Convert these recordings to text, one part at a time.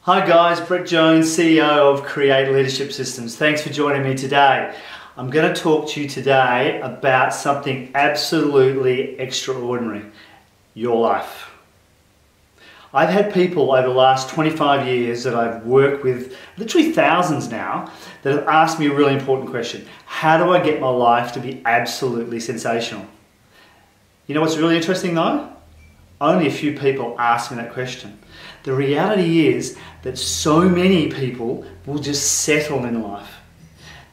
Hi guys, Brett Jones, CEO of Cre8 Leadership Systems. Thanks for joining me today. I'm going to talk to you today about something absolutely extraordinary, your life. I've had people over the last 25 years that I've worked with, literally thousands now, that have asked me a really important question. How do I get my life to be absolutely sensational? You know what's really interesting though? Only a few people ask me that question. The reality is that so many people will just settle in life.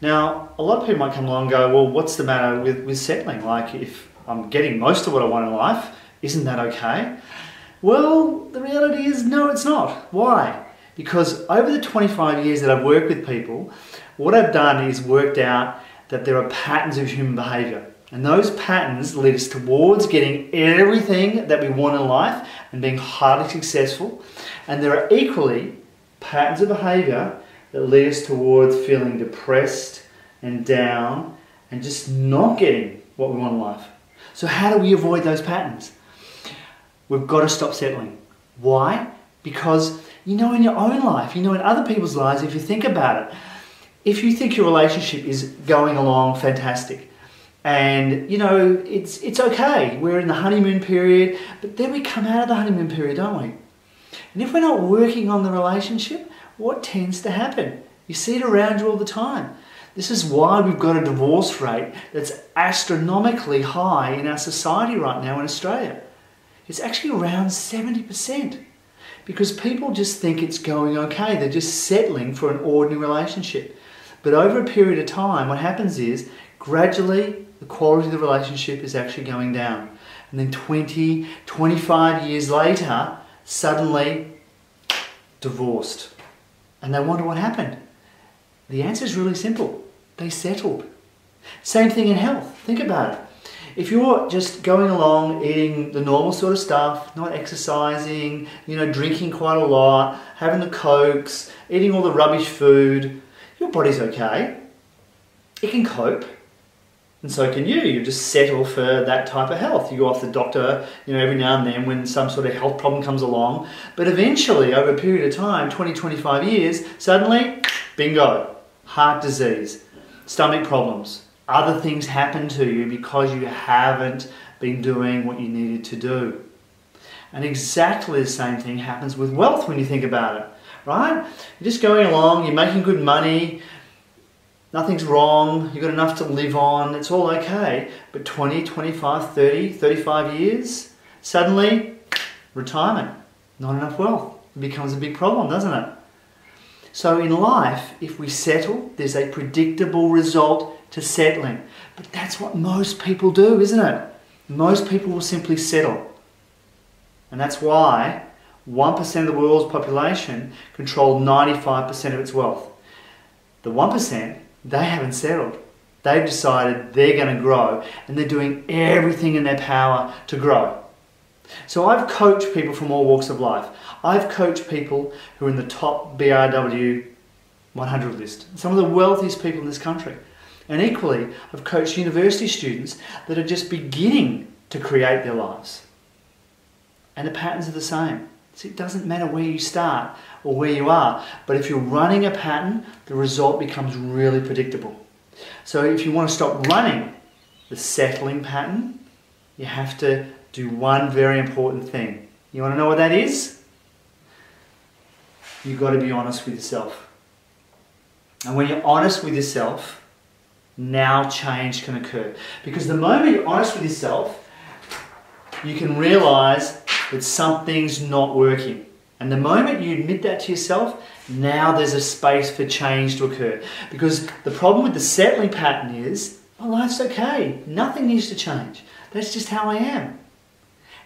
Now, a lot of people might come along and go, well, what's the matter with settling? Like, if I'm getting most of what I want in life, isn't that okay? Well, the reality is, no, it's not. Why? Because over the 25 years that I've worked with people, what I've done is worked out that there are patterns of human behavior. And those patterns lead us towards getting everything that we want in life and being highly successful. And there are equally patterns of behavior that lead us towards feeling depressed and down and just not getting what we want in life. So how do we avoid those patterns? We've got to stop settling. Why? Because in your own life, in other people's lives, if you think about it, if you think your relationship is going along fantastic, and it's okay, we're in the honeymoon period, but then we come out of the honeymoon period, don't we? And if we're not working on the relationship, what tends to happen? You see it around you all the time. This is why we've got a divorce rate that's astronomically high in our society right now in Australia. It's actually around 70%, because people just think it's going okay. They're just settling for an ordinary relationship. But over a period of time, what happens is gradually the quality of the relationship is actually going down. And then 20, 25 years later, suddenly divorced. And they wonder what happened. The answer is really simple. They settled. Same thing in health. Think about it. If you're just going along, eating the normal sort of stuff, not exercising, drinking quite a lot, having the cokes, eating all the rubbish food, your body's okay. It can cope. And so can you. You just settle for that type of health. You go off the doctor, every now and then when some sort of health problem comes along. But eventually, over a period of time, 20, 25 years, suddenly, bingo, heart disease, stomach problems. Other things happen to you because you haven't been doing what you needed to do. And exactly the same thing happens with wealth when you think about it, right? You're just going along, you're making good money, nothing's wrong, you've got enough to live on, it's all okay. But 20, 25, 30, 35 years, suddenly, retirement, not enough wealth. It becomes a big problem, doesn't it? So in life, if we settle, there's a predictable result to settling. But that's what most people do, isn't it? Most people will simply settle. And that's why 1% of the world's population control 95% of its wealth. The 1%, they haven't settled. They've decided they're going to grow, and they're doing everything in their power to grow. So I've coached people from all walks of life. I've coached people who are in the top BRW 100 list, some of the wealthiest people in this country. And equally, I've coached university students that are just beginning to create their lives. And the patterns are the same. So it doesn't matter where you start or where you are, but if you're running a pattern, the result becomes really predictable. So if you want to stop running the settling pattern, you have to do one very important thing. You want to know what that is? You've got to be honest with yourself. And when you're honest with yourself, now change can occur. Because the moment you're honest with yourself, you can realize that something's not working. And the moment you admit that to yourself, now there's a space for change to occur. Because the problem with the settling pattern is, my life's okay, nothing needs to change. That's just how I am.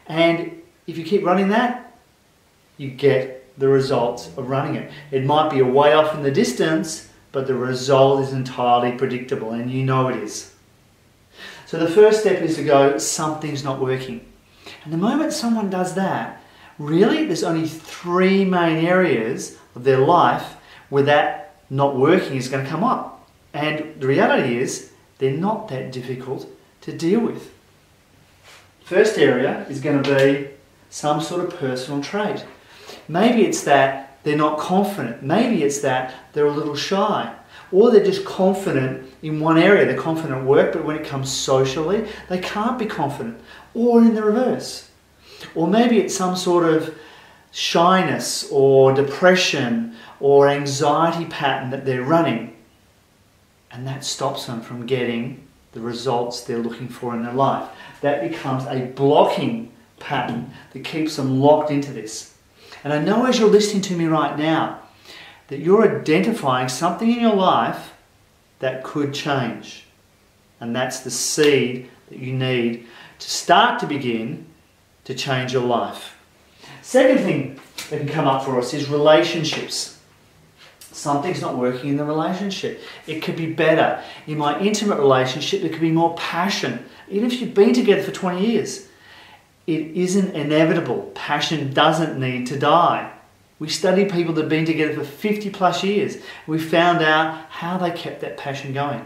And if you keep running that, you get the results of running it. It might be a way off in the distance, but the result is entirely predictable, and you know it is. So the first step is to go, something's not working. And the moment someone does that, really there's only 3 main areas of their life where that not working is going to come up. And the reality is, they're not that difficult to deal with. First area is going to be some sort of personal trait. Maybe it's that they're not confident. Maybe it's that they're a little shy. Or they're just confident in one area. They're confident at work, but when it comes socially, they can't be confident. Or in the reverse. Or maybe it's some sort of shyness or depression or anxiety pattern that they're running. And that stops them from getting the results they're looking for in their life. That becomes a blocking pattern that keeps them locked into this. And I know as you're listening to me right now, that you're identifying something in your life that could change. And that's the seed that you need to start to begin to change your life. Second thing that can come up for us is relationships. Something's not working in the relationship. It could be better. In my intimate relationship, there could be more passion. Even if you've been together for 20 years, it isn't inevitable. Passion doesn't need to die. We studied people that have been together for 50 plus years. We found out how they kept that passion going.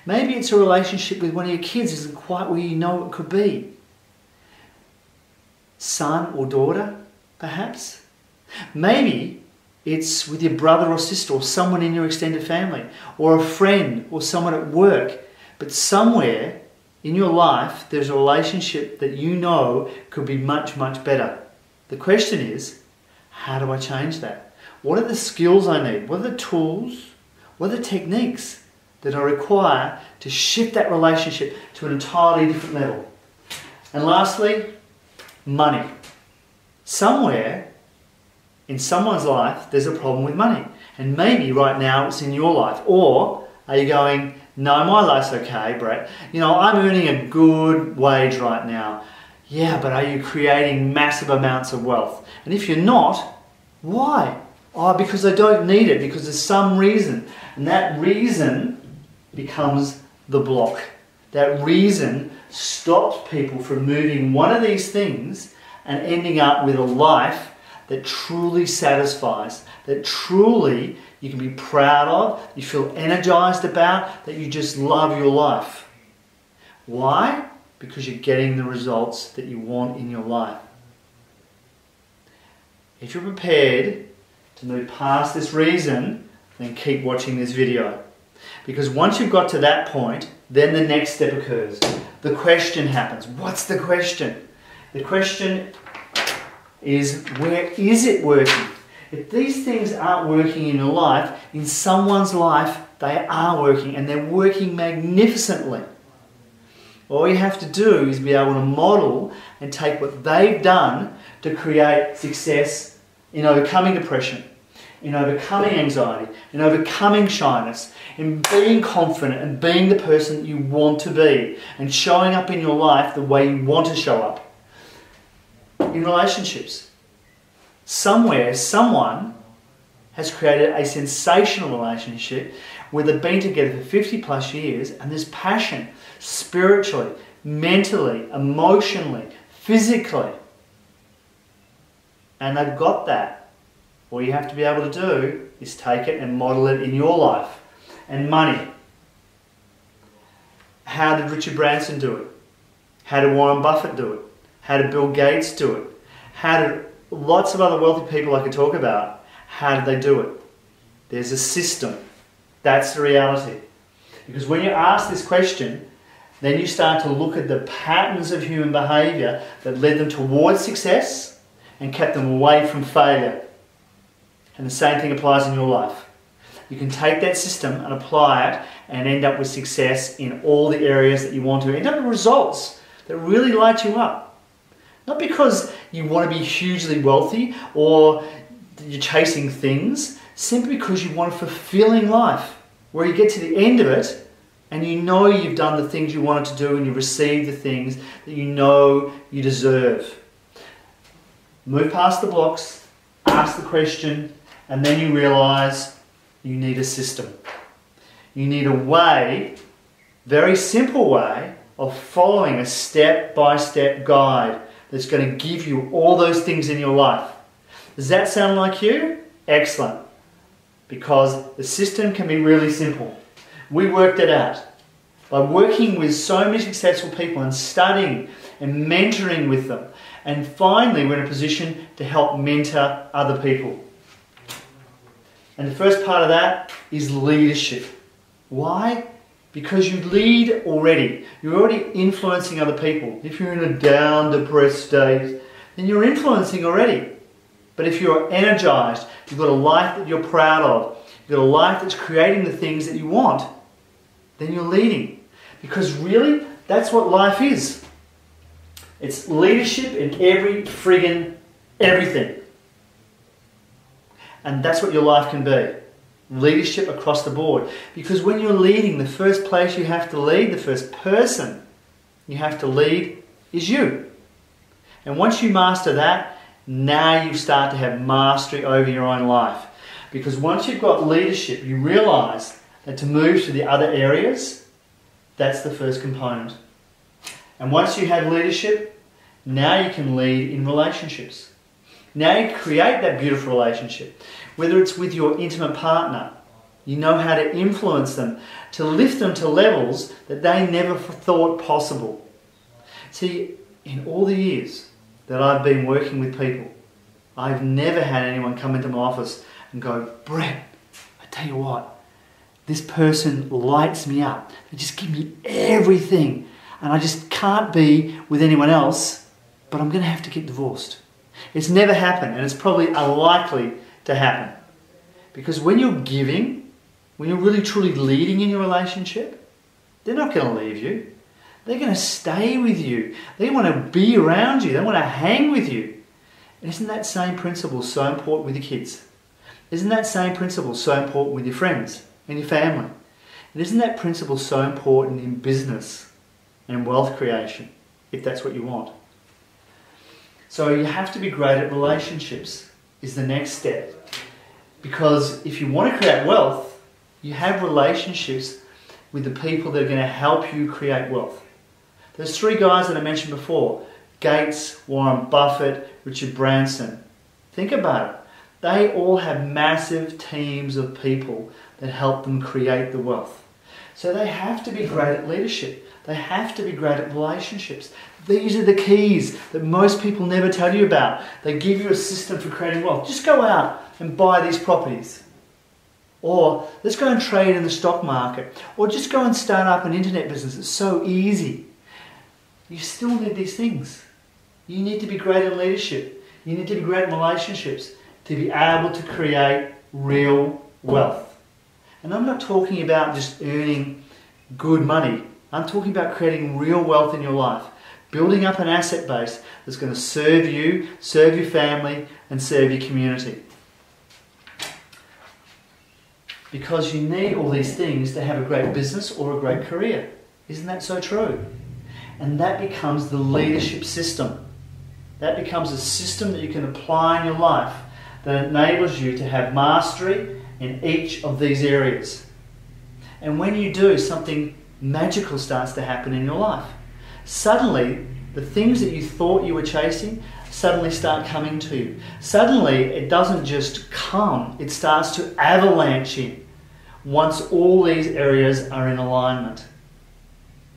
Maybe it's a relationship with one of your kids isn't quite where you know it could be. Son or daughter, perhaps. Maybe it's with your brother or sister or someone in your extended family or a friend or someone at work. But somewhere in your life there's a relationship that you know could be much, much better. The question is, how do I change that? What are the skills I need? What are the tools? What are the techniques that I require to shift that relationship to an entirely different level? And lastly, money. Somewhere in someone's life there's a problem with money. And maybe right now it's in your life. Or are you going, no, my life's okay, Brett. You know, I'm earning a good wage right now. Yeah, but are you creating massive amounts of wealth? And if you're not, why? Oh, because I don't need it, because there's some reason. And that reason becomes the block. That reason stops people from moving one of these things and ending up with a life that truly satisfies, that truly you can be proud of, you feel energized about, that you just love your life. Why? Because you're getting the results that you want in your life. If you're prepared to move past this reason, then keep watching this video. Because once you've got to that point, then the next step occurs. The question happens. What's the question? The question is, where is it working? If these things aren't working in your life, in someone's life, they are working, and they're working magnificently. All you have to do is be able to model and take what they've done to create success in overcoming depression, in overcoming anxiety, in overcoming shyness, in being confident and being the person that you want to be, and showing up in your life the way you want to show up. In relationships, somewhere, someone has created a sensational relationship where they've been together for 50 plus years, and there's passion, spiritually, mentally, emotionally, physically. And they've got that. All you have to be able to do is take it and model it in your life. And money. How did Richard Branson do it? How did Warren Buffett do it? How did Bill Gates do it? How did lots of other wealthy people I could talk about, how did they do it? There's a system. That's the reality. Because when you ask this question, then you start to look at the patterns of human behaviour that led them towards success and kept them away from failure. And the same thing applies in your life. You can take that system and apply it and end up with success in all the areas that you want to. End up with results that really light you up. Not because you want to be hugely wealthy or you're chasing things, simply because you want a fulfilling life where you get to the end of it and you know you've done the things you wanted to do and you've received the things that you know you deserve. Move past the blocks, ask the question, and then you realise you need a system. You need a way, very simple way, of following a step-by-step guide that's going to give you all those things in your life. Does that sound like you? Excellent. Because the system can be really simple. We worked it out. By working with so many successful people and studying and mentoring with them. And finally we're in a position to help mentor other people. And the first part of that is leadership. Why? Because you lead already. You're already influencing other people. If you're in a down, depressed state, then you're influencing already. But if you're energized, you've got a life that you're proud of, you've got a life that's creating the things that you want, then you're leading. Because really, that's what life is. It's leadership in every friggin' everything. And that's what your life can be. Leadership across the board. Because when you're leading, the first place you have to lead, the first person you have to lead is you. And once you master that, now you start to have mastery over your own life. Because once you've got leadership, you realize that to move to the other areas, that's the first component. And once you have leadership, now you can lead in relationships. Now you create that beautiful relationship. Whether it's with your intimate partner, you know how to influence them, to lift them to levels that they never thought possible. See, in all the years that I've been working with people, I've never had anyone come into my office and go, Brett, I tell you what, this person lights me up. They just give me everything. And I just can't be with anyone else, but I'm going to have to get divorced. It's never happened, and it's probably unlikely to happen. Because when you're giving, when you're really truly leading in your relationship, they're not going to leave you. They're going to stay with you. They want to be around you. They want to hang with you. And isn't that same principle so important with your kids? Isn't that same principle so important with your friends and your family? And isn't that principle so important in business and wealth creation, if that's what you want? So you have to be great at relationships is the next step. Because if you want to create wealth, you have relationships with the people that are going to help you create wealth. There's three guys that I mentioned before: Gates, Warren Buffett, Richard Branson. Think about it. They all have massive teams of people that help them create the wealth. So they have to be great at leadership. They have to be great at relationships. These are the keys that most people never tell you about. They give you a system for creating wealth. Just go out and buy these properties. Or let's go and trade in the stock market. Or just go and start up an internet business. It's so easy. You still need these things. You need to be great at leadership. You need to be great in relationships to be able to create real wealth. And I'm not talking about just earning good money. I'm talking about creating real wealth in your life. Building up an asset base that's going to serve you, serve your family, and serve your community. Because you need all these things to have a great business or a great career. Isn't that so true? And that becomes the leadership system. That becomes a system that you can apply in your life that enables you to have mastery in each of these areas. And when you do, something magical starts to happen in your life. Suddenly, the things that you thought you were chasing suddenly start coming to you. Suddenly, it doesn't just come, it starts to avalanche in once all these areas are in alignment.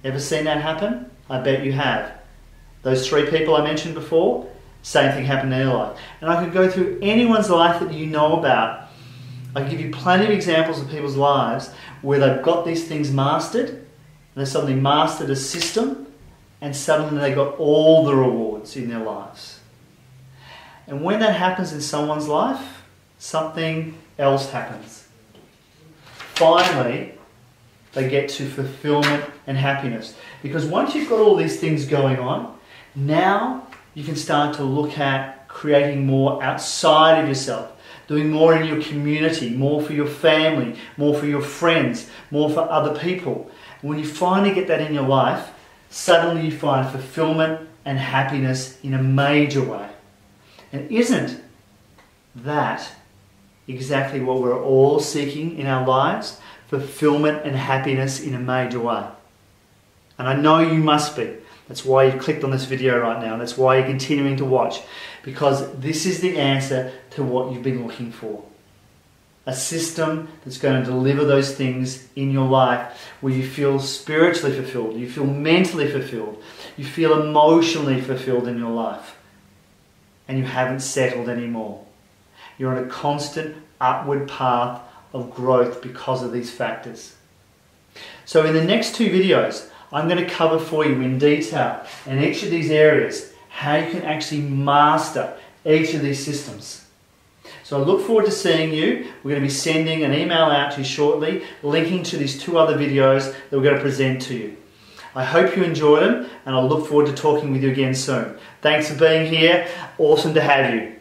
Ever seen that happen? I bet you have. Those three people I mentioned before, same thing happened in their life. And I could go through anyone's life that you know about. I can give you plenty of examples of people's lives where they've got these things mastered, and they suddenly mastered a system, and suddenly they got all the rewards in their lives. And when that happens in someone's life, something else happens. Finally, they get to fulfillment and happiness. Because once you've got all these things going on, now you can start to look at creating more outside of yourself, doing more in your community, more for your family, more for your friends, more for other people. And when you finally get that in your life, suddenly you find fulfillment and happiness in a major way. And isn't that exactly what we're all seeking in our lives? Fulfillment and happiness in a major way. And I know you must be. That's why you've clicked on this video right now. And that's why you're continuing to watch. Because this is the answer to what you've been looking for. A system that's going to deliver those things in your life where you feel spiritually fulfilled, you feel mentally fulfilled, you feel emotionally fulfilled in your life. And you haven't settled anymore. You're on a constant upward path of growth because of these factors. So in the next 2 videos, I'm going to cover for you in detail in each of these areas how you can actually master each of these systems. So I look forward to seeing you. We're going to be sending an email out to you shortly, linking to these 2 other videos that we're going to present to you. I hope you enjoy them, and I look forward to talking with you again soon. Thanks for being here. Awesome to have you.